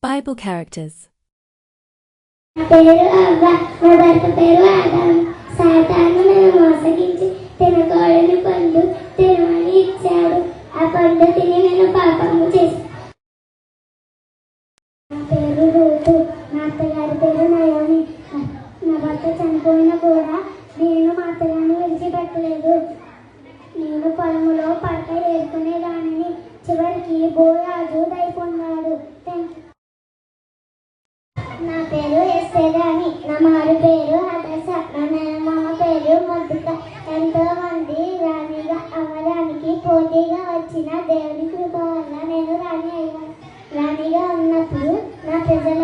Bible characters. నా పేరు అవ్వ. నా భర్త పేరు ఆదాము. సాతాను నన్ను మోసగించి తినకూడని పండు తినమని ఇచ్చాడు. ఆ పండు తిని నేను పాపము చేశాను. నా పేరు రూతు. నా అత్తగారి పేరు నయోమి. నా భర్త చనిపోయినా కూడా నేను మా అత్తగారిని విడిచిపెట్టలేదు. నేను పొలంలో పడక ఏరుకునేదానిని. చివరికి బోయాజు దయ పొందాడు. నా పేరు ఎస్తేరాని. నా మారు పేరు హదస. నా మేనమామ పేరు మధుక. ఎంతో మంది రాణిగా అవ్వడానికి పోటీగా వచ్చిన దేవుని కృప వల్ల నేను రాణిగా ఉన్నప్పుడు నా ప్రజల